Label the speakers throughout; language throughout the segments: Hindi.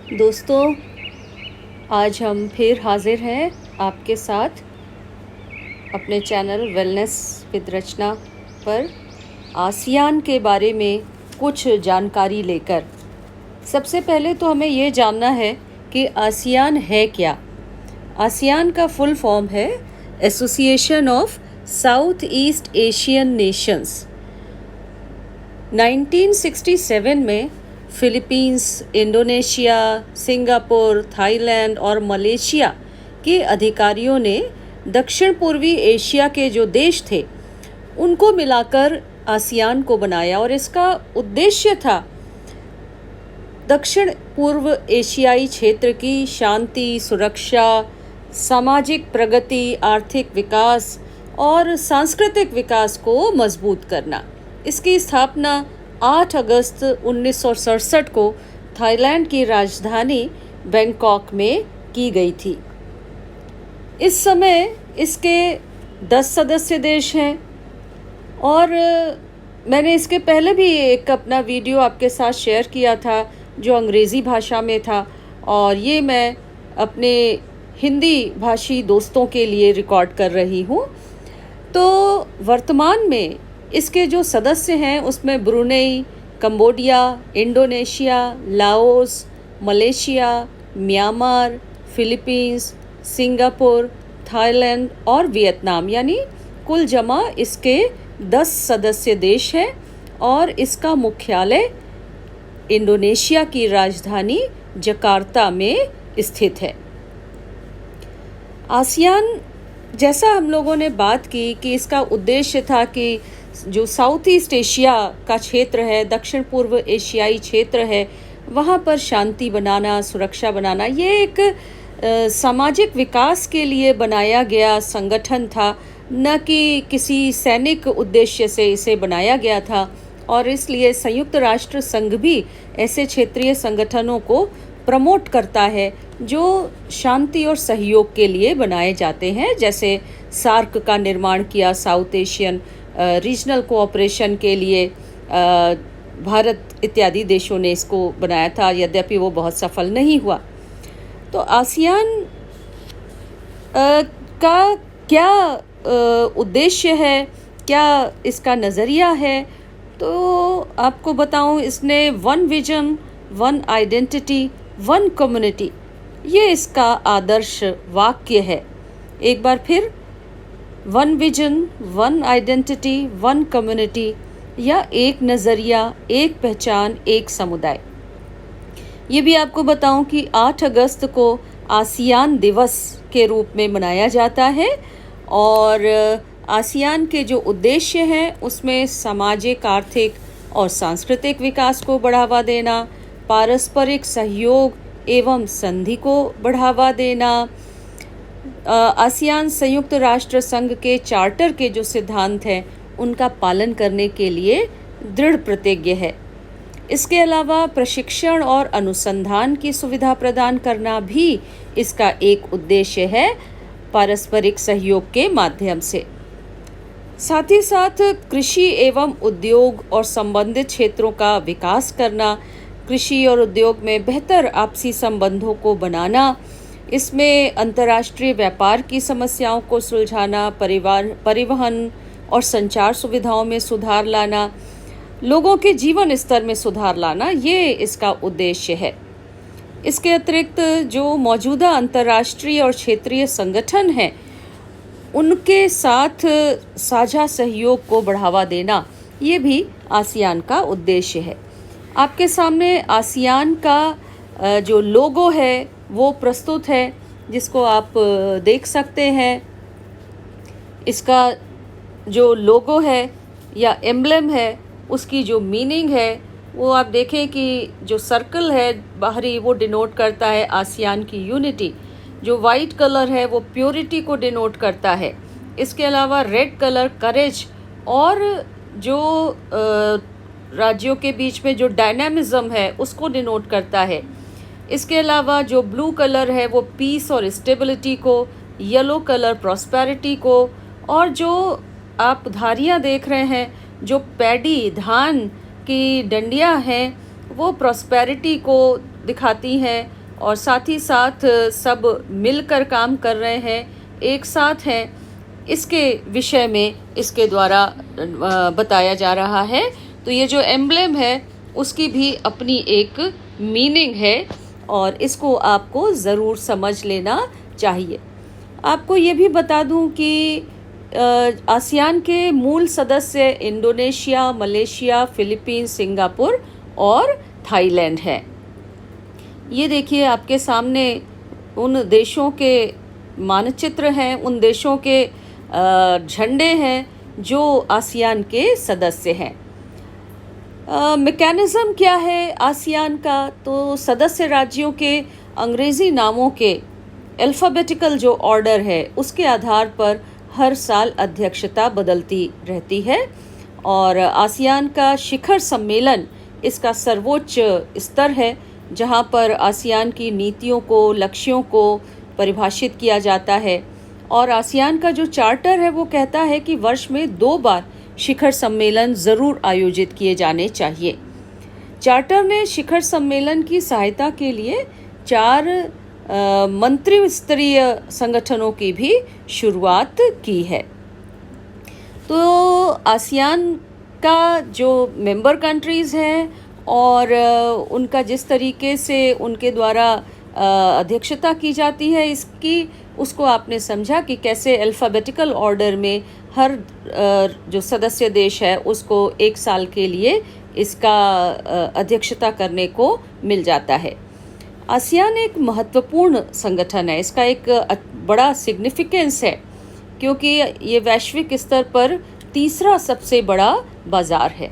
Speaker 1: दोस्तों, आज हम फिर हाजिर हैं आपके साथ अपने चैनल वेलनेस विद रचना पर आसियान के बारे में कुछ जानकारी लेकर। सबसे पहले तो हमें ये जानना है कि आसियान है क्या। आसियान का फुल फॉर्म है association of south east Asian Nations. 1967 में फिलीपींस, इंडोनेशिया, सिंगापुर, थाईलैंड और मलेशिया के अधिकारियों ने दक्षिण पूर्वी एशिया के जो देश थे उनको मिलाकर आसियान को बनाया और इसका उद्देश्य था दक्षिण पूर्व एशियाई क्षेत्र की शांति, सुरक्षा, सामाजिक प्रगति, आर्थिक विकास और सांस्कृतिक विकास को मजबूत करना। इसकी स्थापना 8 अगस्त 1967 को थाईलैंड की राजधानी बैंकॉक में की गई थी। इस समय इसके 10 सदस्य देश हैं और मैंने इसके पहले भी एक अपना वीडियो आपके साथ शेयर किया था जो अंग्रेज़ी भाषा में था और ये मैं अपने हिंदी भाषी दोस्तों के लिए रिकॉर्ड कर रही हूँ। तो वर्तमान में इसके जो सदस्य हैं उसमें Brunei, Cambodia, Indonesia, Laos, Malaysia, Myanmar, Philippines, Singapore, Thailand और वियतनाम, यानी कुल जमा इसके 10 सदस्य देश हैं और इसका मुख्यालय इंडोनेशिया की राजधानी जकार्ता में स्थित है। आसियान, जैसा हम लोगों ने बात की कि इसका उद्देश्य था कि जो साउथ ईस्ट एशिया का क्षेत्र है, दक्षिण पूर्व एशियाई क्षेत्र है, वहाँ पर शांति बनाना, सुरक्षा बनाना, ये एक सामाजिक विकास के लिए बनाया गया संगठन था, न कि किसी सैनिक उद्देश्य से इसे बनाया गया था। और इसलिए संयुक्त राष्ट्र संघ भी ऐसे क्षेत्रीय संगठनों को प्रमोट करता है जो शांति और सहयोग के लिए बनाए जाते हैं। जैसे सार्क का निर्माण किया, साउथ एशियन रीजनल कोऑपरेशन के लिए भारत इत्यादि देशों ने इसको बनाया था, यद्यपि वो बहुत सफल नहीं हुआ। तो आसियान का क्या उद्देश्य है, क्या इसका नज़रिया है, तो आपको बताऊं, इसने one vision, one identity, one community, ये इसका आदर्श वाक्य है। एक बार फिर, one vision, one identity, one community, या एक नज़रिया, एक पहचान, एक समुदाय। ये भी आपको बताऊं कि 8 अगस्त को आसियान दिवस के रूप में मनाया जाता है और आसियान के जो उद्देश्य हैं उसमें सामाजिक, आर्थिक और सांस्कृतिक विकास को बढ़ावा देना, पारस्परिक सहयोग एवं संधि को बढ़ावा देना, आसियान संयुक्त राष्ट्र संघ के चार्टर के जो सिद्धांत हैं उनका पालन करने के लिए दृढ़ प्रतिज्ञ है। इसके अलावा प्रशिक्षण और अनुसंधान की सुविधा प्रदान करना भी इसका एक उद्देश्य है, पारस्परिक सहयोग के माध्यम से। साथ ही साथ कृषि एवं उद्योग और संबंधित क्षेत्रों का विकास करना, कृषि और उद्योग में बेहतर आपसी संबंधों को बनाना, इसमें अंतर्राष्ट्रीय व्यापार की समस्याओं को सुलझाना, परिवहन और संचार सुविधाओं में सुधार लाना, लोगों के जीवन स्तर में सुधार लाना, ये इसका उद्देश्य है। इसके अतिरिक्त जो मौजूदा अंतर्राष्ट्रीय और क्षेत्रीय संगठन हैं उनके साथ साझा सहयोग को बढ़ावा देना, ये भी आसियान का उद्देश्य है। आपके सामने आसियान का जो लोगो है वो प्रस्तुत है, जिसको आप देख सकते हैं। इसका जो लोगो है या एम्ब्लेम है उसकी जो मीनिंग है वो आप देखें कि जो सर्कल है बाहरी वो डिनोट करता है आसियान की यूनिटी, जो वाइट कलर है वो प्योरिटी को डिनोट करता है। इसके अलावा रेड कलर करेज और जो राज्यों के बीच में जो डायनामिज्म है उसको डिनोट करता है। इसके अलावा जो ब्लू कलर है वो पीस और स्टेबिलिटी को, येलो कलर प्रॉस्पेरिटी को, और जो आप धारियाँ देख रहे हैं, जो पैडी धान की डंडियाँ हैं वो प्रॉस्पेरिटी को दिखाती हैं और साथ ही साथ सब मिलकर काम कर रहे हैं, एक साथ हैं, इसके विषय में इसके द्वारा बताया जा रहा है। तो ये जो एम्ब्लेम है उसकी भी अपनी एक मीनिंग है और इसको आपको ज़रूर समझ लेना चाहिए। आपको ये भी बता दूं कि आसियान के मूल सदस्य इंडोनेशिया, मलेशिया, फिलीपींस, सिंगापुर और थाईलैंड हैं। ये देखिए आपके सामने उन देशों के मानचित्र हैं, उन देशों के झंडे हैं जो आसियान के सदस्य हैं। मैकेनिज़्म क्या है आसियान का? तो सदस्य राज्यों के अंग्रेज़ी नामों के अल्फ़ाबेटिकल जो ऑर्डर है उसके आधार पर हर साल अध्यक्षता बदलती रहती है और आसियान का शिखर सम्मेलन इसका सर्वोच्च स्तर है जहां पर आसियान की नीतियों को, लक्ष्यों को परिभाषित किया जाता है। और आसियान का जो चार्टर है वो कहता है कि वर्ष में 2 बार शिखर सम्मेलन ज़रूर आयोजित किए जाने चाहिए। चार्टर ने शिखर सम्मेलन की सहायता के लिए 4 मंत्री स्तरीय संगठनों की भी शुरुआत की है। तो आसियान का जो मेंबर कंट्रीज़ हैं और उनका जिस तरीके से उनके द्वारा अध्यक्षता की जाती है इसकी, उसको आपने समझा कि कैसे अल्फ़ाबेटिकल ऑर्डर में हर जो सदस्य देश है उसको 1 साल के लिए इसका अध्यक्षता करने को मिल जाता है। आसियान एक महत्वपूर्ण संगठन है, इसका एक बड़ा सिग्निफिकेंस है क्योंकि ये वैश्विक स्तर पर तीसरा सबसे बड़ा बाज़ार है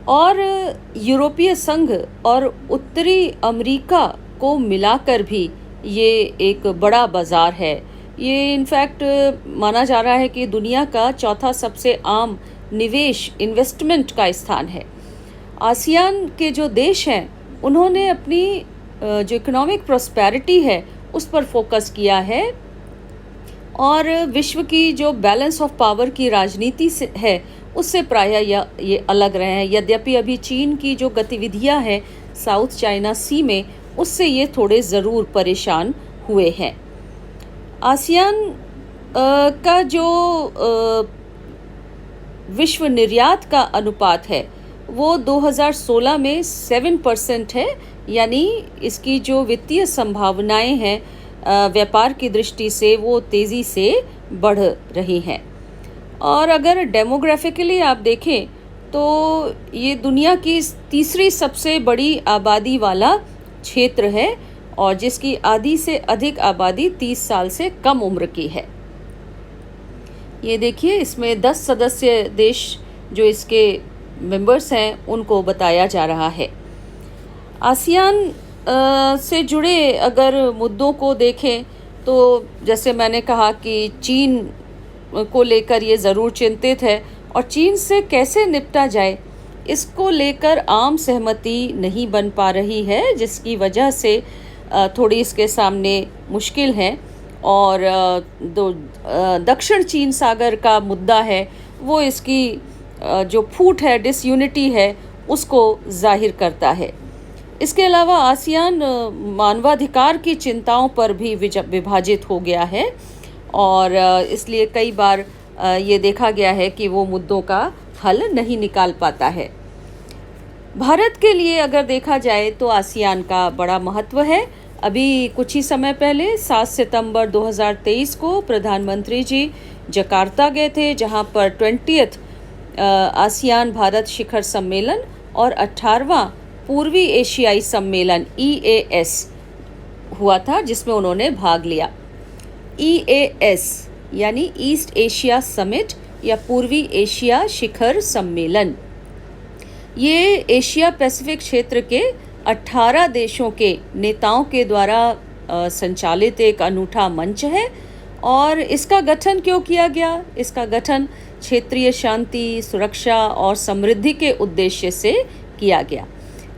Speaker 1: और यूरोपीय संघ और उत्तरी अमेरिका को मिलाकर भी ये एक बड़ा बाज़ार है। ये इनफैक्ट माना जा रहा है कि दुनिया का चौथा सबसे आम निवेश इन्वेस्टमेंट का स्थान है। आसियान के जो देश हैं उन्होंने अपनी जो इकोनॉमिक प्रॉस्पेरिटी है उस पर फोकस किया है और विश्व की जो बैलेंस ऑफ पावर की राजनीति से है उससे प्रायः ये अलग रहे हैं। यद्यपि अभी चीन की जो गतिविधियां हैं साउथ चाइना सी में, उससे ये थोड़े ज़रूर परेशान हुए हैं। आसियान का जो विश्व निर्यात का अनुपात है वो 2016 में 7% है, यानी इसकी जो वित्तीय संभावनाएं हैं व्यापार की दृष्टि से वो तेज़ी से बढ़ रही हैं। और अगर डेमोग्राफिकली आप देखें तो ये दुनिया की तीसरी सबसे बड़ी आबादी वाला क्षेत्र है और जिसकी आधी से अधिक आबादी 30 साल से कम उम्र की है। ये देखिए इसमें 10 सदस्य देश जो इसके मेंबर्स हैं उनको बताया जा रहा है। आसियान से जुड़े अगर मुद्दों को देखें तो जैसे मैंने कहा कि चीन को लेकर ये ज़रूर चिंतित है और चीन से कैसे निपटा जाए इसको लेकर आम सहमति नहीं बन पा रही है, जिसकी वजह से थोड़ी इसके सामने मुश्किल है। और दक्षिण चीन सागर का मुद्दा है वो इसकी जो फूट है, डिसयूनिटी है, उसको जाहिर करता है। इसके अलावा आसियान मानवाधिकार की चिंताओं पर भी विभाजित हो गया है और इसलिए कई बार ये देखा गया है कि वो मुद्दों का हल नहीं निकाल पाता है। भारत के लिए अगर देखा जाए तो आसियान का बड़ा महत्व है। अभी कुछ ही समय पहले 7 सितंबर 2023 को प्रधानमंत्री जी जकार्ता गए थे, जहां पर 20th आसियान भारत शिखर सम्मेलन और 18वां पूर्वी एशियाई सम्मेलन EAS हुआ था, जिसमें उन्होंने भाग लिया। EAS यानी ईस्ट एशिया समिट या पूर्वी एशिया शिखर सम्मेलन, ये एशिया पैसिफिक क्षेत्र के 18 देशों के नेताओं के द्वारा संचालित एक अनूठा मंच है। और इसका गठन क्यों किया गया? इसका गठन क्षेत्रीय शांति, सुरक्षा और समृद्धि के उद्देश्य से किया गया।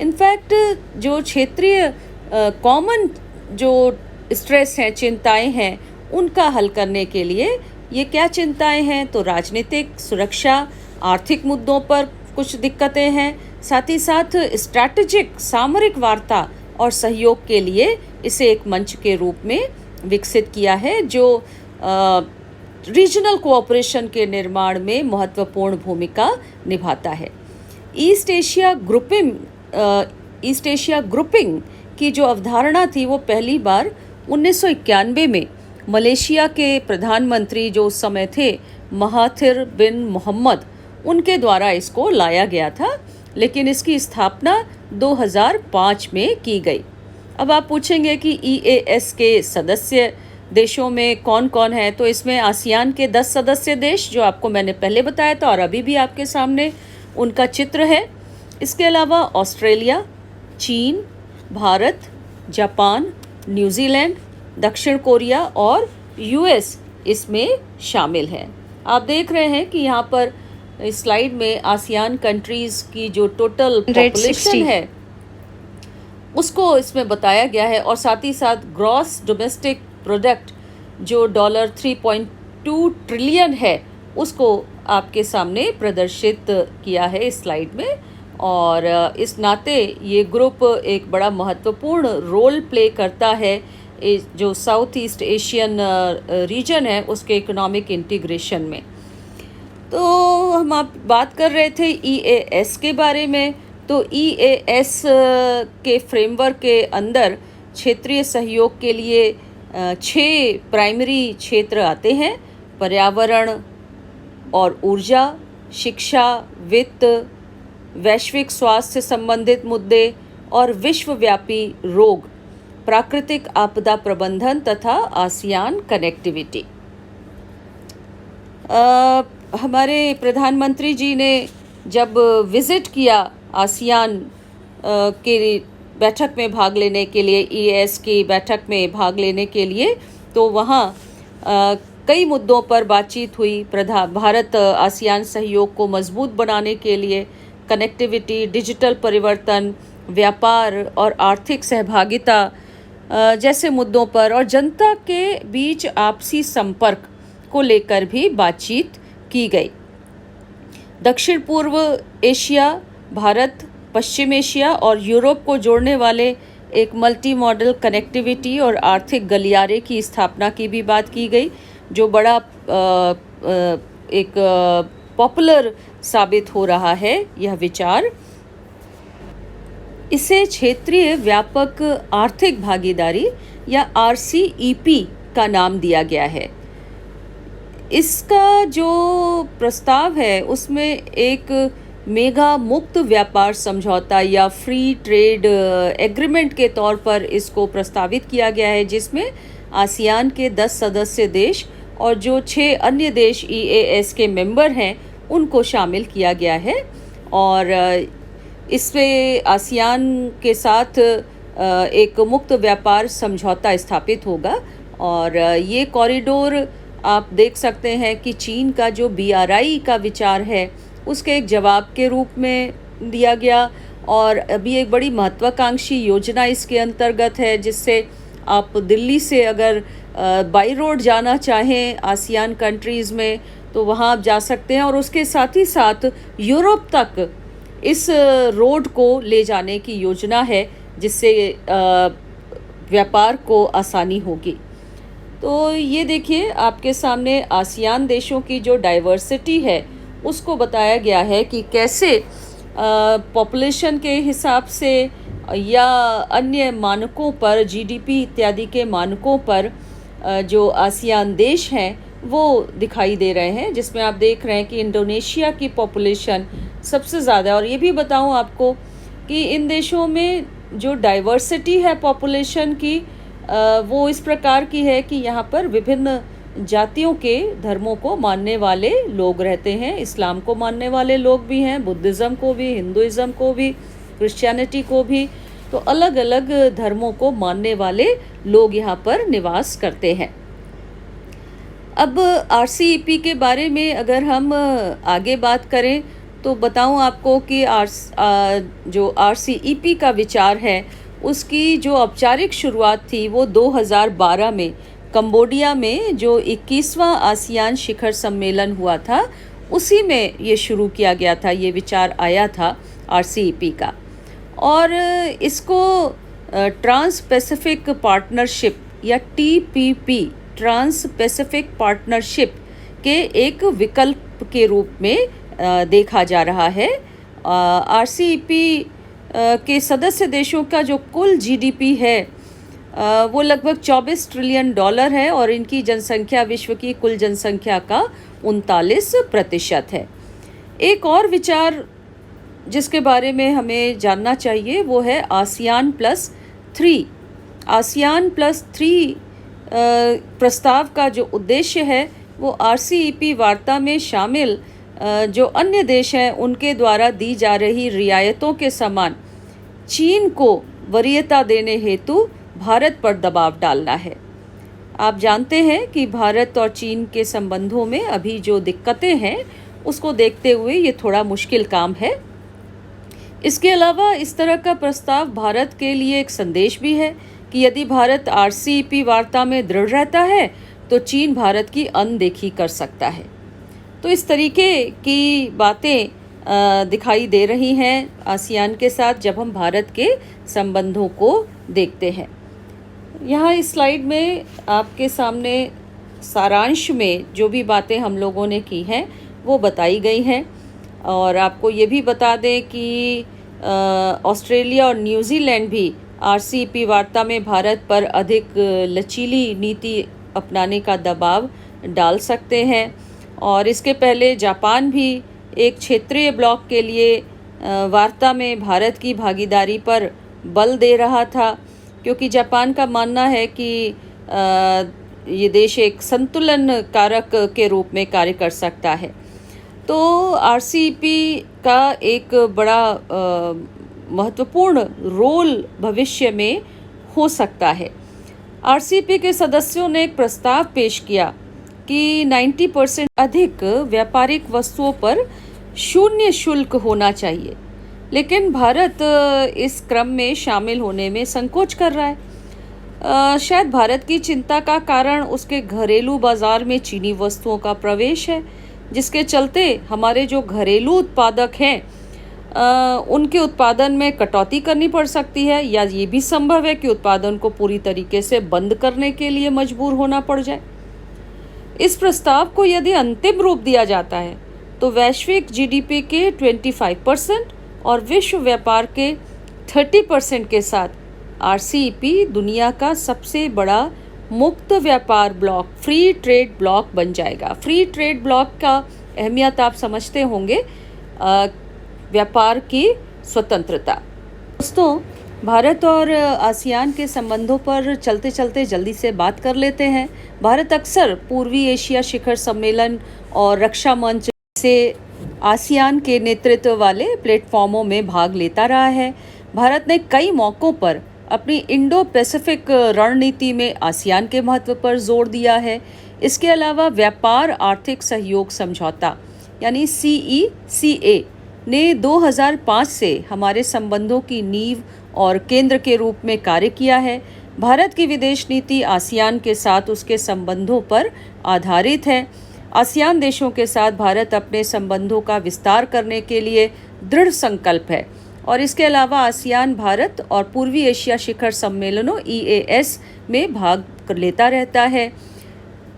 Speaker 1: इनफैक्ट जो क्षेत्रीय कॉमन जो स्ट्रेस हैं, चिंताएं हैं, उनका हल करने के लिए ये क्या चिंताएं हैं? तो राजनीतिक, सुरक्षा, आर्थिक मुद्दों पर कुछ दिक्कतें हैं, साथ ही साथ स्ट्रैटेजिक सामरिक वार्ता और सहयोग के लिए इसे एक मंच के रूप में विकसित किया है, जो रीजनल कोऑपरेशन के निर्माण में महत्वपूर्ण भूमिका निभाता है। ईस्ट एशिया ग्रुपिंग की जो अवधारणा थी वो पहली बार 1991 में मलेशिया के प्रधानमंत्री जो उस समय थे महाथिर बिन मोहम्मद, उनके द्वारा इसको लाया गया था, लेकिन इसकी स्थापना 2005 में की गई। अब आप पूछेंगे कि EAS के सदस्य देशों में कौन कौन है, तो इसमें आसियान के 10 सदस्य देश जो आपको मैंने पहले बताया था और अभी भी आपके सामने उनका चित्र है। इसके अलावा ऑस्ट्रेलिया, चीन, भारत, जापान, न्यूजीलैंड, दक्षिण कोरिया और US इसमें शामिल है। आप देख रहे हैं कि यहाँ पर इस स्लाइड में आसियान कंट्रीज़ की जो टोटल पॉपुलेशन है उसको इसमें बताया गया है, और साथ ही साथ ग्रॉस डोमेस्टिक प्रोडक्ट जो $3.2 ट्रिलियन है उसको आपके सामने प्रदर्शित किया है इस स्लाइड में। और इस नाते ये ग्रुप एक बड़ा महत्वपूर्ण रोल प्ले करता है जो साउथ ईस्ट एशियन रीजन है उसके इकोनॉमिक इंटीग्रेशन में। तो हम आप बात कर रहे थे EAS के बारे में। तो EAS के फ्रेमवर्क के अंदर क्षेत्रीय सहयोग के लिए 6 प्राइमरी क्षेत्र आते हैं: पर्यावरण और ऊर्जा, शिक्षा, वित्त, वैश्विक स्वास्थ्य संबंधित मुद्दे और विश्वव्यापी रोग, प्राकृतिक आपदा प्रबंधन तथा आसियान कनेक्टिविटी। हमारे प्रधानमंत्री जी ने जब विज़िट किया आसियान के बैठक में भाग लेने के लिए, EAS की बैठक में भाग लेने के लिए, तो वहाँ कई मुद्दों पर बातचीत हुई। भारत आसियान सहयोग को मजबूत बनाने के लिए कनेक्टिविटी, डिजिटल परिवर्तन, व्यापार और आर्थिक सहभागिता जैसे मुद्दों पर और जनता के बीच आपसी संपर्क को लेकर भी बातचीत की गई। दक्षिण पूर्व एशिया, भारत, पश्चिम एशिया और यूरोप को जोड़ने वाले एक मल्टी मॉडल कनेक्टिविटी और आर्थिक गलियारे की स्थापना की भी बात की गई, जो बड़ा एक पॉपुलर साबित हो रहा है यह विचार। इसे क्षेत्रीय व्यापक आर्थिक भागीदारी या RCEP का नाम दिया गया है। इसका जो प्रस्ताव है उसमें एक मेगा मुक्त व्यापार समझौता या फ्री ट्रेड एग्रीमेंट के तौर पर इसको प्रस्तावित किया गया है, जिसमें आसियान के 10 सदस्य देश और जो 6 अन्य देश EAS के मेंबर हैं उनको शामिल किया गया है। और इसमें आसियान के साथ एक मुक्त व्यापार समझौता स्थापित होगा। और ये कॉरिडोर आप देख सकते हैं कि चीन का जो BRI का विचार है उसके एक जवाब के रूप में दिया गया, और अभी एक बड़ी महत्वाकांक्षी योजना इसके अंतर्गत है, जिससे आप दिल्ली से अगर बाई रोड जाना चाहें आसियान कंट्रीज़ में तो वहाँ आप जा सकते हैं, और उसके साथ ही साथ यूरोप तक इस रोड को ले जाने की योजना है, जिससे व्यापार को आसानी होगी। तो ये देखिए आपके सामने आसियान देशों की जो डाइवर्सिटी है उसको बताया गया है कि कैसे पॉपुलेशन के हिसाब से या अन्य मानकों पर, GDP इत्यादि के मानकों पर जो आसियान देश हैं वो दिखाई दे रहे हैं, जिसमें आप देख रहे हैं कि इंडोनेशिया की पॉपुलेशन सबसे ज़्यादा। और ये भी बताऊं आपको कि इन देशों में जो डाइवर्सिटी है पॉपुलेशन की वो इस प्रकार की है कि यहाँ पर विभिन्न जातियों के धर्मों को मानने वाले लोग रहते हैं। इस्लाम को मानने वाले लोग भी हैं, बुद्धिज़्म को भी, हिंदुइज़्म को भी, क्रिश्चियनिटी को भी। तो अलग अलग धर्मों को मानने वाले लोग यहाँ पर निवास करते हैं। अब RCEP के बारे में अगर हम आगे बात करें तो बताऊं आपको कि जो RCEP का विचार है उसकी जो औपचारिक शुरुआत थी वो 2012 में कंबोडिया में जो 21वां आसियान शिखर सम्मेलन हुआ था उसी में ये शुरू किया गया था, ये विचार आया था RCEP का, और इसको ट्रांस पैसिफिक पार्टनरशिप या TPP, ट्रांस पैसिफिक पार्टनरशिप के एक विकल्प के रूप में देखा जा रहा है। RCEP के सदस्य देशों का जो कुल GDP है वो लगभग $24 ट्रिलियन है और इनकी जनसंख्या विश्व की कुल जनसंख्या का 39% है। एक और विचार जिसके बारे में हमें जानना चाहिए वो है ASEAN+3। ASEAN+3 प्रस्ताव का जो उद्देश्य है वो RCEP वार्ता में शामिल जो अन्य देश हैं उनके द्वारा दी जा रही रियायतों के समान चीन को वरीयता देने हेतु भारत पर दबाव डालना है। आप जानते हैं कि भारत और चीन के संबंधों में अभी जो दिक्कतें हैं उसको देखते हुए ये थोड़ा मुश्किल काम है। इसके अलावा इस तरह का प्रस्ताव भारत के लिए एक संदेश भी है कि यदि भारत RCEP वार्ता में दृढ़ रहता है तो चीन भारत की अनदेखी कर सकता है। तो इस तरीके की बातें दिखाई दे रही हैं आसियान के साथ जब हम भारत के संबंधों को देखते हैं। यहाँ इस स्लाइड में आपके सामने सारांश में जो भी बातें हम लोगों ने की हैं वो बताई गई हैं, और आपको ये भी बता दें कि ऑस्ट्रेलिया और न्यूजीलैंड भी RCEP वार्ता में भारत पर अधिक लचीली नीति अपनाने का दबाव डाल सकते हैं। और इसके पहले जापान भी एक क्षेत्रीय ब्लॉक के लिए वार्ता में भारत की भागीदारी पर बल दे रहा था, क्योंकि जापान का मानना है कि ये देश एक संतुलन कारक के रूप में कार्य कर सकता है। तो RCEP का एक बड़ा महत्वपूर्ण रोल भविष्य में हो सकता है। RCEP के सदस्यों ने एक प्रस्ताव पेश किया कि 90% अधिक व्यापारिक वस्तुओं पर शून्य शुल्क होना चाहिए, लेकिन भारत इस क्रम में शामिल होने में संकोच कर रहा है। शायद भारत की चिंता का कारण उसके घरेलू बाजार में चीनी वस्तुओं का प्रवेश है, जिसके चलते हमारे जो घरेलू उत्पादक हैं उनके उत्पादन में कटौती करनी पड़ सकती है, या ये भी संभव है कि उत्पादन को पूरी तरीके से बंद करने के लिए मजबूर होना पड़ जाए। इस प्रस्ताव को यदि अंतिम रूप दिया जाता है तो वैश्विक GDP के 25% और विश्व व्यापार के 30% के साथ RCEP दुनिया का सबसे बड़ा मुक्त व्यापार ब्लॉक, फ्री ट्रेड ब्लॉक बन जाएगा। फ्री ट्रेड ब्लॉक का अहमियत आप समझते होंगे, व्यापार की स्वतंत्रता। दोस्तों, भारत और आसियान के संबंधों पर चलते चलते जल्दी से बात कर लेते हैं। भारत अक्सर पूर्वी एशिया शिखर सम्मेलन और रक्षा मंच से आसियान के नेतृत्व वाले प्लेटफॉर्मों में भाग लेता रहा है। भारत ने कई मौक़ों पर अपनी इंडो पैसिफिक रणनीति में आसियान के महत्व पर जोर दिया है। इसके अलावा व्यापार आर्थिक सहयोग समझौता यानी CECA ने 2005 से हमारे संबंधों की नींव और केंद्र के रूप में कार्य किया है। भारत की विदेश नीति आसियान के साथ उसके संबंधों पर आधारित है। आसियान देशों के साथ भारत अपने संबंधों का विस्तार करने के लिए दृढ़ संकल्प है, और इसके अलावा आसियान भारत और पूर्वी एशिया शिखर सम्मेलनों EAS में भाग लेता रहता है।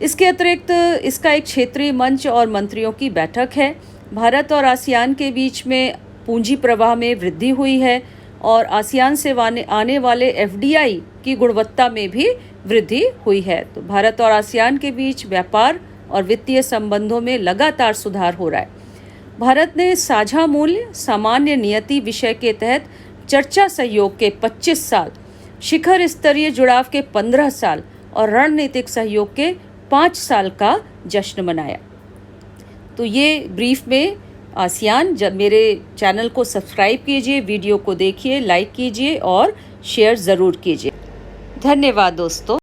Speaker 1: इसके अतिरिक्त इसका एक क्षेत्रीय मंच और मंत्रियों की बैठक है। भारत और आसियान के बीच में पूंजी प्रवाह में वृद्धि हुई है और आसियान से आने वाले FDI की गुणवत्ता में भी वृद्धि हुई है। तो भारत और आसियान के बीच व्यापार और वित्तीय संबंधों में लगातार सुधार हो रहा है। भारत ने साझा मूल्य, सामान्य नियति विषय के तहत चर्चा सहयोग के 25 साल, शिखर स्तरीय जुड़ाव के 15 साल और रणनीतिक सहयोग के 5 साल का जश्न मनाया। तो ये ब्रीफ में आसियान। जब मेरे चैनल को सब्सक्राइब कीजिए, वीडियो को देखिए, लाइक कीजिए और शेयर ज़रूर कीजिए। धन्यवाद दोस्तों।